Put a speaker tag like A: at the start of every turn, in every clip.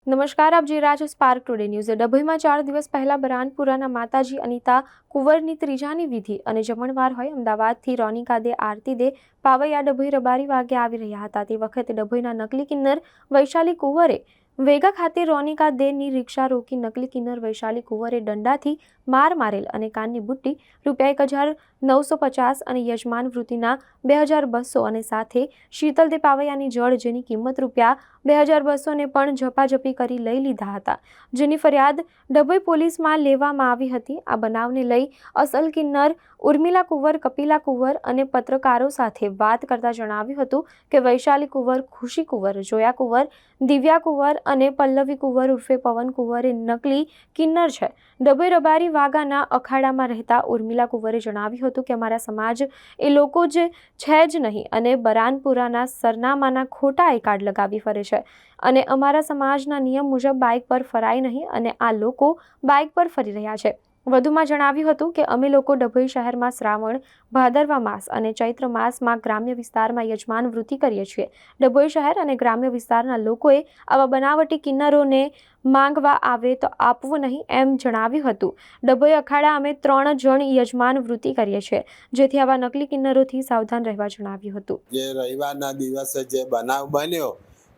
A: નમસ્કાર, આપ જોઈ રહ્યા છો સ્પાર્ક ટુડે ન્યૂઝ। ડભોઈમાં 4 દિવસ પહેલા બરાનપુરાના માતાજી અનિતા કુંવરની ત્રીજાની વિધિ અને જમણવાર હોય અમદાવાદથી રોનિકા દે આરતી દે પાવૈયા ડભોઈ રબારી વાગે આવી રહ્યા હતા। તે વખતે ડભોઈના નકલી કિન્નર વૈશાલી કુંવરે વેગા ખાતે રોનિકા દેની રિક્ષા રોકી નકલી કિન્નર વૈશાલી કુંવરે દંડાથી માર મારેલ અને કાનની બુટ્ટી ₹1950 અને યજમાન વૃત્તિના 2200 અને સાથે શીતલ દે પાવૈયાની જળ જેની કિંમત ₹2200 ને પણ ઝપાઝપી કરી લઈ લીધા હતા, જેની ફરિયાદ ડભોઈ પોલીસમાં લેવામાં આવી હતી। આ બનાવને લઈ અસલ કિન્નર ઉર્મિલા કુંવર, કપિલા કુંવર અને પત્રકારો સાથે વાત કરતા જણાવ્યું હતું કે વૈશાલી કુંવર, ખુશી કુંવર, જોયા કુંવર, દિવ્યા કુંવર અને પલ્લવી કુંવર ઉર્ફે પવન કુંવર એ નકલી કિન્નર છે। ડભોઈ રબારી વાગાના અખાડામાં રહેતા ઉર્મિલા કુંવરે જણાવ્યું હતું કે અમારા સમાજ એ લોકો જ છે જ નહીં અને બરાનપુરાના સરનામાના ખોટા આઈ કાર્ડ લગાવી ફરે છે અને અમારા સમાજના નિયમ મુજબ બાઇક પર ફરાય નહીં અને આ લોકો બાઇક પર ફરી રહ્યા છે। વધુમાં જણાવ્યું હતું કે અમે લોકો ડભોઈ શહેરમાં શ્રાવણ, ભાદરવા માસ અને ચૈત્ર માસમાં ગ્રામ્ય વિસ્તારમાં યજમાન વૃત્તિ કરીએ છીએ। ડભોઈ શહેર અને ગ્રામ્ય વિસ્તારના લોકોએ આવા બનાવટી કિન્નરોને માંગવા આવે તો આપવું નહીં એમ જણાવ્યું હતું। ડભોઈ અખાડા અમે 3 જણ યજમાન વૃત્તિ કરીએ છીએ, જેથી આવા નકલી કિન્નરોથી સાવધાન રહેવા જણાવ્યું હતું।
B: જે રવિવારના દિવસે જે બનાવ બન્યો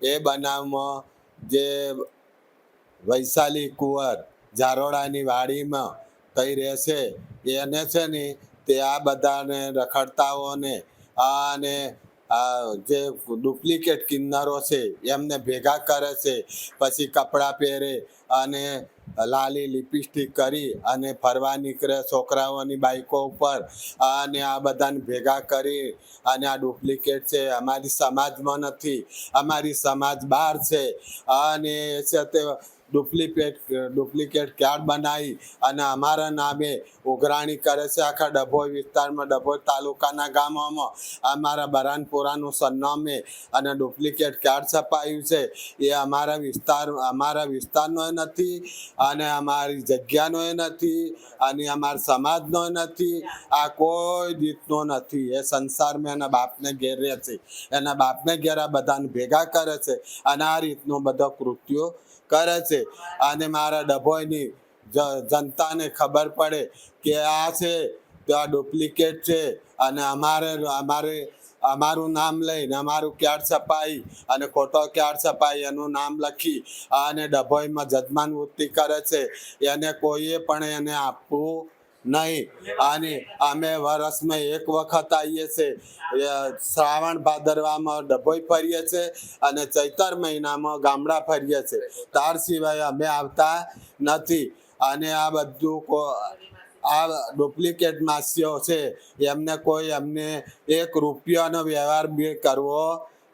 B: એ બનાવમાં જે વૈશાલી કુંવર ઝારોડાની વાડીમાં કઈ રહેશે એને છે ને તે આ બધાને રખડતાઓને અને જે ડુપ્લિકેટ કિન્નરો છે એમને ભેગા કરે છે, પછી કપડાં પહેરે અને લાલી લિપસ્ટિક કરી અને ફરવા નીકળે છોકરાઓની બાઈકો ઉપર અને આ બધાને ભેગા કરી અને આ ડુપ્લિકેટ છે, અમારી સમાજમાં નથી, અમારી સમાજ બહાર છે અને છે તે ડુપ્લિકેટ કાર્ડ બનાવી અને અમારા નામે ઉઘરાણી કરે છે। આખા ડભોઈ વિસ્તારમાં, ડભોઈ તાલુકાના ગામોમાં અમારા બરાનપુરાનું સરનામે અને ડુપ્લિકેટ કાર્ડ છપાયું છે। એ અમારા વિસ્તારનો નથી અને અમારી જગ્યાનો નથી અને અમારા સમાજનો નથી, આ કોઈ રીતનો નથી। એ સંસારમાં એના બાપને ઘેર રહે છે, એના બાપને ઘેર આ બધાને ભેગા કરે છે અને આ રીતનો બધો કૃત્યો કરે છે અને મારા ડભોઈની જનતાને ખબર પડે કે આ છે તો આ ડુપ્લિકેટ છે અને અમારું નામ લઈને અમારું કાર્ડ છપાઈ અને ખોટો કાર્ડ છપાઈ એનું નામ લખી અને ડભોઈમાં જજમાન વૃત્તિ કરે છે, એને કોઈએ પણ એને આપવું નહીં। અને અમે વર્ષમાં 1 વખત આવીએ છીએ, શ્રાવણ ભાદરવામાં ડભોઈ ફરીએ છીએ અને ચૈતર મહિનામાં ગામડા ફરીએ છીએ, તાર સિવાય અમે આવતા નથી। અને આ બધું આ ડુપ્લિકેટ માસ્યો છે એમને કોઈ અમને 1 રૂપિયાનો વ્યવહાર બી કરવો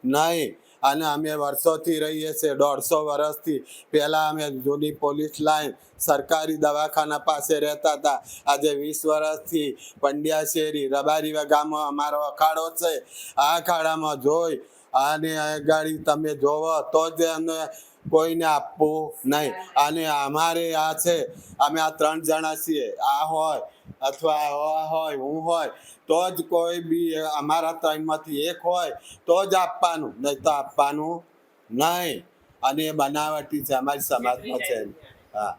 B: નહીં અને અમે વર્ષોથી રહીએ છીએ, 150 વર્ષથી। પહેલાં અમે જૂની પોલીસ લાઈન સરકારી દવાખાના પાસે રહેતા હતા, આજે 20 વર્ષથી પંડ્યા શેરી રબારી ગામમાં અમારો અખાડો છે। આ અખાડામાં જોઈ અને ગાડી તમે જોવો તો જ અમને કોઈને આપવું નહીં અને અમારે આ છે અમે આ 3 જણા છીએ, આ હોય અથવા આ હોય હું હોય તો જ કોઈ બી અમારા 3માંથી 1 હોય તો જ આપવાનું, નહીં તો આપવાનું નહીં અને એ બનાવટી છે, અમારી સમાજમાં છે। હા।